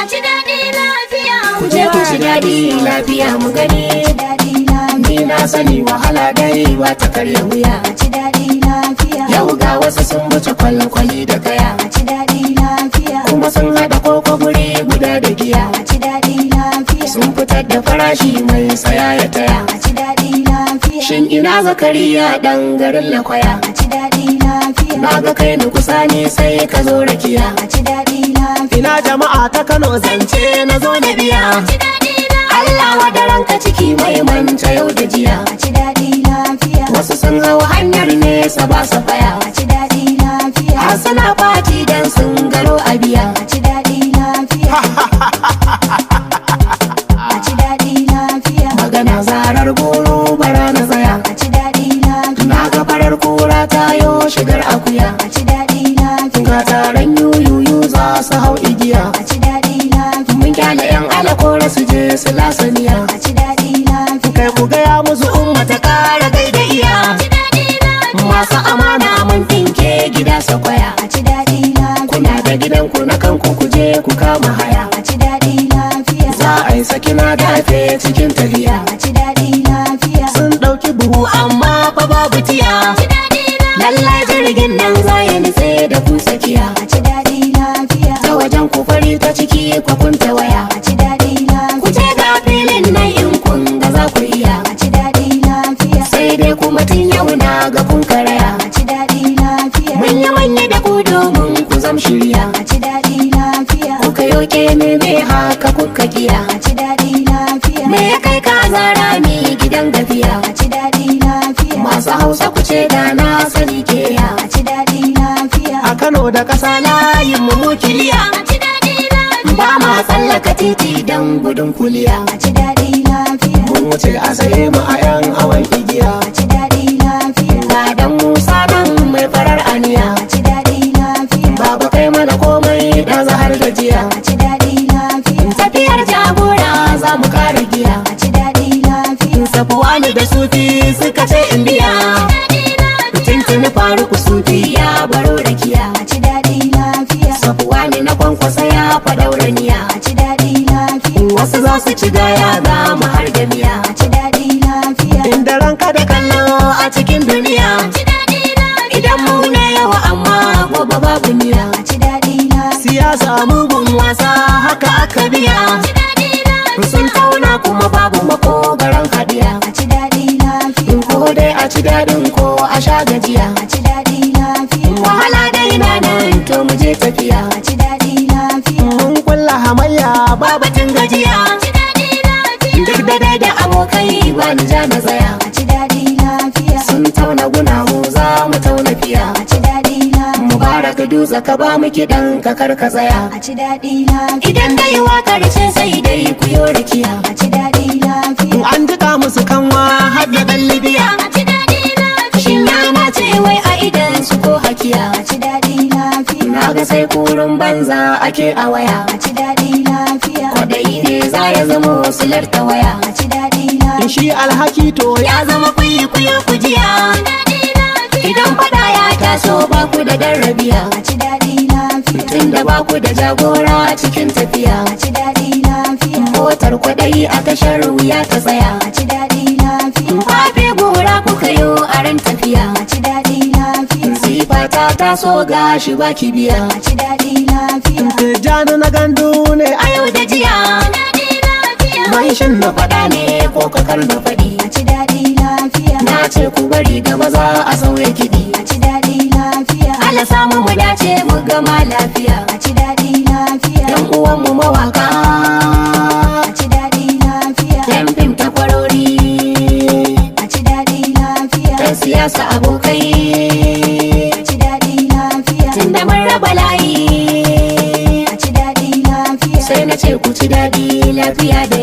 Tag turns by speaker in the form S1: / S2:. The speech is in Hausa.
S1: A ci daɗi lafiya.
S2: Ku je ku ci daɗi lafiya mu gani. Ni na sani wahala dai ba ta karya wuya.
S1: A ci daɗi lafiya.
S2: Yau ga wasu sun wuce kwalkwali da kaya.
S1: A ci daɗi lafiya.
S2: Kuma sun haɗa koko guri guda da giya.
S1: A ci daɗi lafiya.
S2: Sun fitar da farashi mai saya ya taya.
S1: A ci daɗi lafiya.
S2: Shin ina Zakariya ɗan garin Lakwaya?
S1: A ci daɗi lafiya.
S2: Na ga kai ni kusa ne sai ka zo rakiya.
S1: A ci daɗi lafiya.
S2: Ina jama'a ta Kano zance na zo na biya.
S1: A ci daɗi lafiya.
S2: Allah wadaranka ciki mai manta yau da jiya.
S1: A ci daɗi lafiya.
S2: Wasu sun hau hanyar nesa ba su faya.
S1: A ci daɗi lafiya.
S2: Har suna fati dan sun gano a biya.
S1: A ci daɗi lafiya. A ci daɗi lafiya.
S2: Magana zarar goro bara na tsaya.
S1: A ci daɗi lafiya.
S2: Na ga farar kura ta yo shigar akuya.
S1: A ci daɗi lafiya.
S2: Ga taron yuyuyu za su hau igiya.
S1: A ci daɗi lafiya.
S2: Mun kyale yan alakora su je su lasaniya.
S1: A ci daɗi lafiya.
S2: Kai ku gaya musu umma ta kara gaida iya.
S1: A ci daɗi lafiya.
S2: Masu amana mun tinke gida sakwaya.
S1: A ci daɗi lafiya.
S2: Kuna da gidanku na kanku ku je ku kama haya.
S1: A ci daɗi lafiya.
S2: Za a yi sakina dafe cikin tafiya.
S1: A ci daɗi lafiya.
S2: Sun ɗauki buhu amma fa babu tiya.
S1: A ci daɗi lafiya.
S2: Lallai jirgin nan za ya nutse da ku tsakiya.
S1: A ci daɗi lafiya.
S2: Ta wajen ku fari ta ciki ku kunta waya.
S1: A ci daɗi
S2: Ku
S1: lafiya.
S2: je ga filin nan in kun ga za ku iya.
S1: A ci daɗi lafiya.
S2: Sai dai kuma tun yau na ga kun karaya.
S1: A ci daɗi lafiya.
S2: Manya da ku domin ku zam shirya.
S1: A ci daɗi lafiya.
S2: Kuka yoke ne me haka kuka kiya.
S1: A ci daɗi lafiya.
S2: Me ya kai ka zara ni gidan gafiya.
S1: A ci daɗi lafiya.
S2: Masu Hausa ku ce da na sani ke ya.
S1: A ci daɗi lafiya.
S2: A Kano da ƙasa layin mu kiliya.
S1: A ci daɗi lafiya.
S2: Ba ma tsallaka titi don gudun kuliya.
S1: A ci daɗi lafiya.
S2: Mun wuce a saye mu a yan hawan igiya.
S1: A ci daɗi lafiya.
S2: Ga dan Musa nan mai farar aniya.
S1: A ci daɗi lafiya.
S2: Baba kai mana komai da zahar gajiya.
S1: A ci daɗi lafiya.
S2: Tafiyar jagora za mu kare giya.
S1: A ci daɗi lafiya.
S2: Safuwani da sufi suka ce in biya. Tuntuni Faruku sufi ya baro rakiya.
S1: A ci daɗi lafiya.
S2: Safuwani na kwankwasa ya faɗaura niya.
S1: A ci daɗi lafiya.
S2: Wasu za su ci gaya za mu har da miya.
S1: A ci daɗi lafiya.
S2: Inda ranka da kallo a cikin duniya.
S1: A ci daɗi lafiya.
S2: Idan mu ne yawa amma gobe babu niya.
S1: A ci daɗi lafiya.
S2: Siyasa mugun wasa haka aka biya.
S1: A ci daɗi lafiya.
S2: Sun tauna kuma babu makogaran hadiya.
S1: A ci daɗi lafiya.
S2: Ko dai a ci daɗin ko a sha gajiya.
S1: A ci daɗi lafiya.
S2: Wahala dai na nan to mu je tafiya.
S1: A ci daɗi lafiya.
S2: Mun kulla hamayya babatin gajiya.
S1: A ci daɗi lafiya.
S2: Duk da dai da abokai ba ni ja na tsaya.
S1: A ci daɗi lafiya.
S2: Sun tauna guna mu za mu tauna fiya.
S1: A ci daɗi lafiya.
S2: Mubarak dutse ka ba mu kiɗan ka karka tsaya.
S1: A ci daɗi lafiya.
S2: Idan dai wakar ce sai dai ku yo rakiya.
S1: A ci daɗi lafiya.
S2: An jika musu kanwa har da ɗan Libya.
S1: A ci daɗi lafiya.
S2: Shin yana ce wai a idan su ko hakiya.
S1: A ci daɗi lafiya.
S2: Na ga sai kurun banza ake a waya.
S1: A ci daɗi lafiya.
S2: Kwaɗayi ne za ya zama wasilar ta waya.
S1: A ci daɗi lafiya.
S2: Shi alhaki to ya zama kuyi kujiya.
S1: A ci daɗi lafiya.
S2: Idan fada ya taso ba ku da dan rabiya.
S1: A ci daɗi lafiya.
S2: Tunda ba ku da jagora cikin tafiya.
S1: A ci daɗi lafiya.
S2: Motar kwaɗayi a tashar wuya ta tsaya.
S1: A ci daɗi lafiya.
S2: Fafe gora kuka yo a ran tafiya.
S1: A ci daɗi lafiya.
S2: Sifa ta taso gashi ba ki biya.
S1: A ci daɗi lafiya.
S2: Tijjani na gandu ne a yau da jiya.
S1: A ci daɗi lafiya.
S2: Mai shin na faɗa ne ko kakar na faɗi.
S1: A ci daɗi lafiya.
S2: Na ce ku bari ga maza a sauya kiɗi.
S1: A ci daɗi lafiya.
S2: Allah samu mu dace mu gama lafiya.
S1: A ci daɗi lafiya.
S2: Yan uwanmu mawaka.
S1: A ci daɗi lafiya.
S2: Yan fim ta kwarori.
S1: A ci daɗi lafiya.
S2: Yan siyasa abokai.
S1: A ci daɗi lafiya.
S2: Tunda mun raba layi.
S1: A ci daɗi lafiya.
S2: Sai na ce ku ci daɗi lafiya da